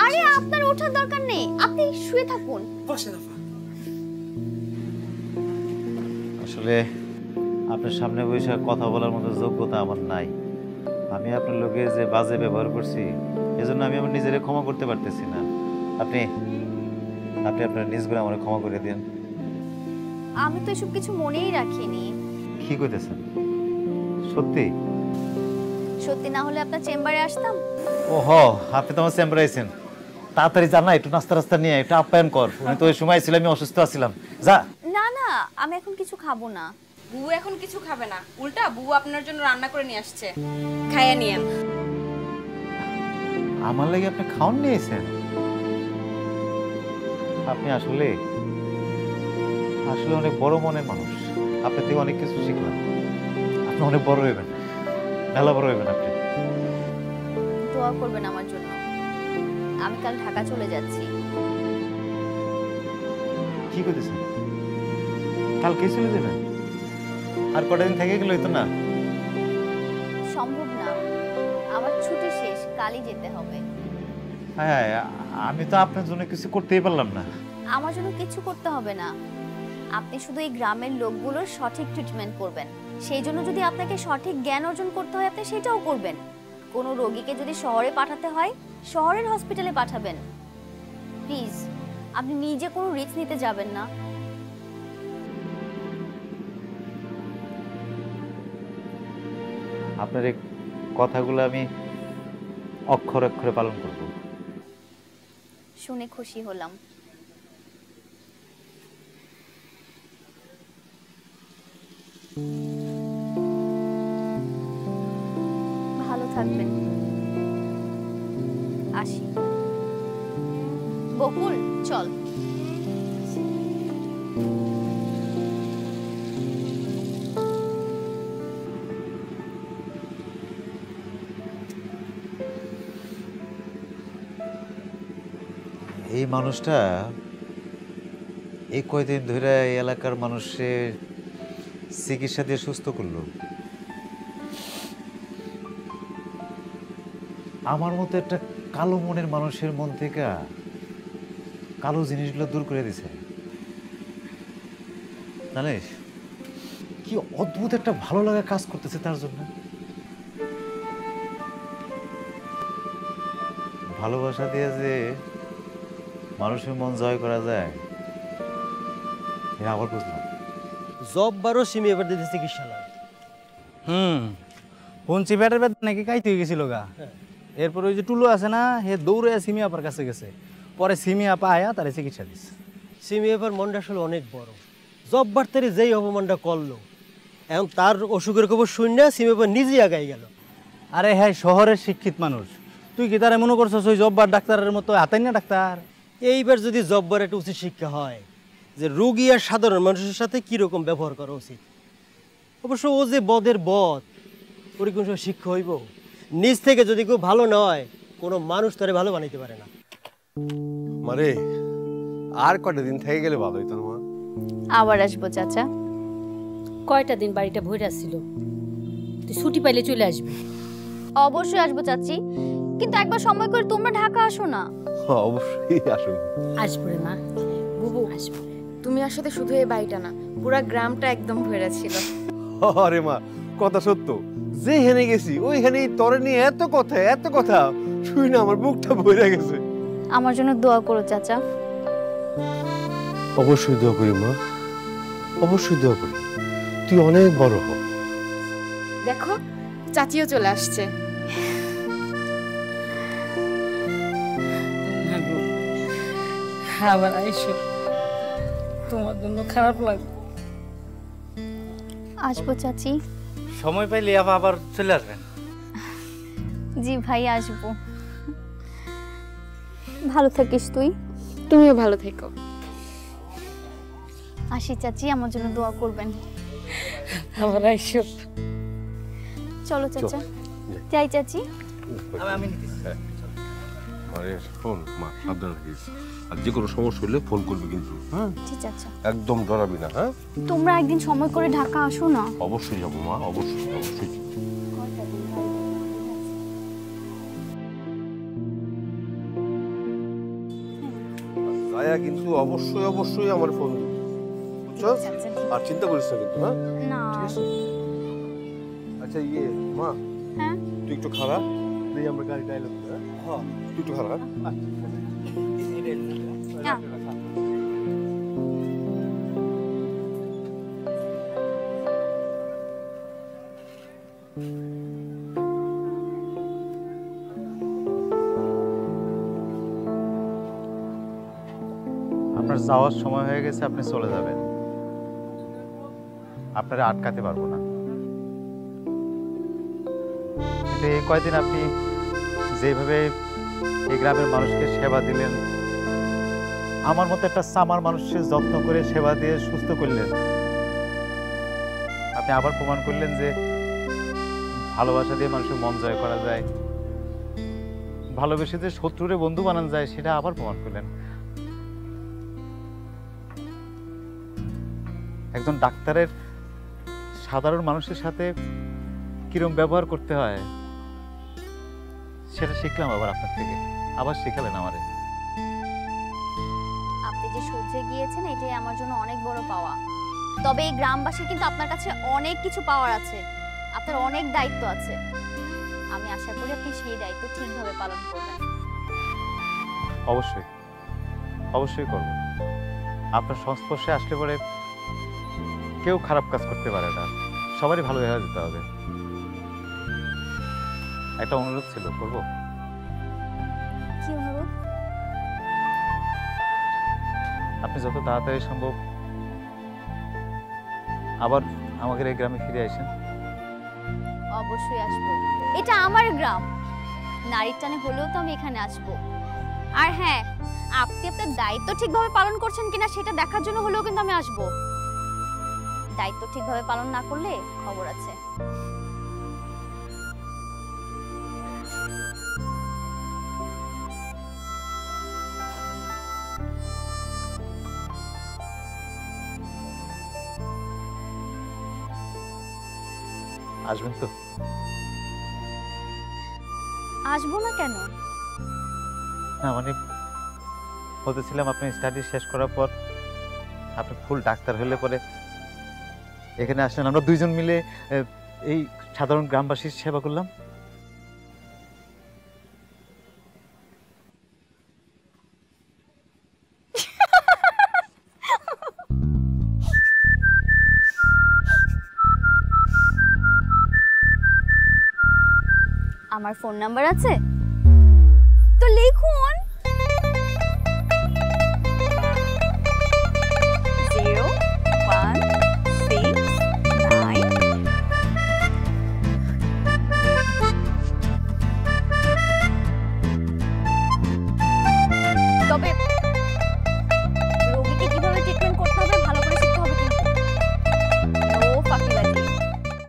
আরে আপনার ওঠার দরকার নেই, আপনি শুয়ে থাকুন। আসলে আপনার সামনে বসে কথা বলার মতো যোগ্যতা আমার নাই। আমি আপনার লোকে যে বাজে ব্যবহার করছি এজন্য আমি আমার নিজেরে ক্ষমা করতে পারতেছি না। আপনি আপনি আপনার নিজ করে আমার ক্ষমা করে দিন। আমি তো এসব কিছু মনেই রাখিনি। কি কইতেছেন? সত্যি? সত্যি না হলে আপনার চেম্বারে আসতাম। ওহো, আপনি তো আমার চেম্বারে আইছেন। তাড়াতাড়ি যা না, একটু নাস্তা রাস্তা নিয়ে একটু আপ্যায়ন কর। উনি তো ওই সময় ছিল আমি অসুস্থ আছিলাম। যা। না না, আমি এখন কিছু খাবো না। বুবু এখন কিছু খাবে না, উল্টা বুবু আপনার জন্য রান্না করে নিয়ে আসছে, খাইয়া নিয়েন। আমার লাগি আপনি খাওয়ান নিয়েছেন? আপনি আসলে আসলে অনেক বড় মনের মানুষ। আপনার থেকে অনেক কিছু শিখলাম। আপনি অনেক বড় হইবেন, মেলা বড় হইবেন আপনি। দোয়া করবেন আমার জন্য। আমি কাল ঢাকা চলে যাচ্ছি। কি করতেছেন? কালকে চলে যাবেন? আর কটা দিন থেকে গেলে হইতো না? সম্ভব না, আমার ছুটি শেষ, কালই যেতে হবে। হ্যাঁ, আমি তো আপনার জন্য কিছু করতেই পারলাম না। আমার জন্য কিছু করতে হবে না, আপনি শুধু এই গ্রামের লোকগুলোর সঠিক ট্রিটমেন্ট করবেন। সেই জন্য যদি আপনাকে সঠিক জ্ঞান অর্জন করতে হয় আপনি সেটাও করবেন। কোনো রোগীকে যদি শহরে পাঠাতে হয় শহরের হসপিটালে পাঠাবেন। প্লিজ আপনি নিজে কোনো রিস্ক নিতে যাবেন না। আপনার এই কথাগুলো আমি অক্ষরে অক্ষরে পালন করব। শুনে খুশি হলাম। ভালো থাকবেন। আসি। বকুল চল। এই মানুষটা এই কয়দিন ধরে এই এলাকার মানুষের চিকিৎসা দিয়ে সুস্থ করলো। আমার মতো একটা কালো মনের মানুষের মন থেকে কালো জিনিসগুলো দূর করে দিছে। জানিস কি অদ্ভুত একটা ভালো লাগা কাজ করতেছে তার জন্য। ভালোবাসা দিয়ে যে মানুষের মন জয় করা যায় এটা আবার বুঝলাম। জববারও সিমি এবার দিতে চিকিৎসালয়। পঞ্চি পেটের বেদ নাকি কাইতে হয়ে গেছিল গা। এরপর ওই যে টুলু আছে না, হে দৌড়ে সিমি আপার কাছে গেছে। পরে সিমি আপা আয়া তারে চিকিৎসা দিচ্ছে। সিমি এবার মনটা আসলে অনেক বড়। জববার তারি যেই অপমানটা করলো, এখন তার অসুখের খবর শুনে সিমি এবার নিজেই আগাই গেল। আরে হ্যাঁ, শহরের শিক্ষিত মানুষ, তুই কি তারা মনে করছস ওই জব্বার ডাক্তারের মতো হাতাই না ডাক্তার? এইবার যদি জববার একটা উচিত শিক্ষা হয় যে রোগী আর সাধারণ মানুষের সাথে কিরকম ব্যবহার করা উচিত। অবশ্য ও যে বদের বদ, ওর কোন শিক্ষা হইব? নিজ থেকে যদি কেউ ভালো নয়, কোনো মানুষ তারে ভালো বানাইতে পারে না। মারে আর কটা দিন থেকে গেলে ভালো হইতো না মা? আবার আসবো চাচা। কয়টা দিন বাড়িটা ভরে ছিল, তুই ছুটি পাইলে চলে আসবি। অবশ্যই আসবো চাচি, কিন্তু একবার সময় করে তোমরা ঢাকা আসো না। অবশ্যই আসুন। আসবো রে মা, বুবু আসবো। তুমি আসলে শুধু এই বাড়িটা না, পুরা গ্রামটা একদম ভরা ছিল। আরে মা, কথা সত্য। যে হেনে গেছি ওইখানে তরে নিয়ে এত কথা শুই না আমার বুকটা ভরে গেছে। আমার জন্য দোয়া করো চাচা। অবশ্যই দোয়া করি মা, অবশ্যই দোয়া করি। তুই অনেক বড় হ। দেখো চাচিও চলে আসছে। আবার আইসো, তোমার জন্য খারাপ লাগবে। আসবো চাচি। সময় পাইলে আপা আবার চলে আসবেন। জি ভাই আসবো। ভালো থাকিস তুই। তুমিও ভালো থেকো। আসি চাচি, আমার জন্য দোয়া করবেন। আবার আইসো। চলো চাচা, যাই চাচি। আমি নিতেছি। আরে শোন মা, সাবধানে থাকিস। আর যে কোনো সমস্যা হলে ফোন করবি কিন্তু, হ্যাঁ? ঠিক আছে। একদম ডরাবি না, হ্যাঁ? তোমরা একদিন সময় করে ঢাকা আসো না। অবশ্যই যাবো মা, অবশ্যই অবশ্যই। যায়া কিন্তু অবশ্যই অবশ্যই আমার ফোন দিবি, বুঝছো? আর চিন্তা করিস না কিন্তু, হ্যাঁ? না। আচ্ছা ইয়ে মা, হ্যাঁ তুই একটু খারাপ দেখি আমরা গাড়িটা এলো, হ্যাঁ? তুই একটু খারাপ। আপনার যাওয়ার সময় হয়ে গেছে, আপনি চলে যাবেন, আপনারা আটকাতে পারবো না। কিন্তু এই কয়দিন আপনি যেভাবে এই গ্রামের মানুষকে সেবা দিলেন, আমার মতো একটা সামার মানুষের যত্ন করে সেবা দিয়ে সুস্থ করলেন, আপনি আবার প্রমাণ করলেন যে ভালোবাসা দিয়ে মানুষের মন জয় করা যায়, ভালোবেসে যে শত্রুরে বন্ধু বানানো যায় সেটা আবার প্রমাণ করলেন। একজন ডাক্তারের সাধারণ মানুষের সাথে কিরম ব্যবহার করতে হয় সেটা শিখলাম আবার আপনার থেকে, আবার শিখালেন আমারে। আপনি যে সহ্যে গিয়েছেন এটাই আমার জন্য অনেক বড় পাওয়া। তবে এই গ্রামবাসীর কিন্তু আপনার কাছে অনেক কিছু পাওয়ার আছে, আপনার অনেক দায়িত্ব আছে। আমি আশা করি আপনি সেই দায়িত্ব ঠিকভাবে পালন করবেন। অবশ্যই অবশ্যই করব। আপনার সংস্পর্শে আসলে পরে কেউ খারাপ কাজ করতে পারে না, সবারই ভালো হয়ে যেতে হবে। একটা অনুরোধ ছিল, করব? কি অনুরোধ? আপনি যত তাড়াতাড়ি সম্ভব আবার আমাদের এই গ্রামে ফিরে আসেন। অবশ্যই আসবো, এটা আমার গ্রাম, নারীর টানে হলেও তো আমি এখানে আসবো। আর হ্যাঁ, আপনি আপনার দায়িত্ব ঠিকভাবে পালন করছেন কিনা সেটা দেখার জন্য হলেও কিন্তু আমি আসবো। দায়িত্ব ঠিকভাবে পালন না করলে খবর আছে। আসবেন তো? আসবো না কেন? না মানে বলতেছিলাম, আপনি স্টাডি শেষ করার পর আপনি ফুল ডাক্তার হলে পরে এখানে আসলেন, আমরা দুইজন মিলে এই সাধারণ গ্রামবাসীর সেবা করলাম। আমার ফোন নাম্বার আছে তো লিখুন।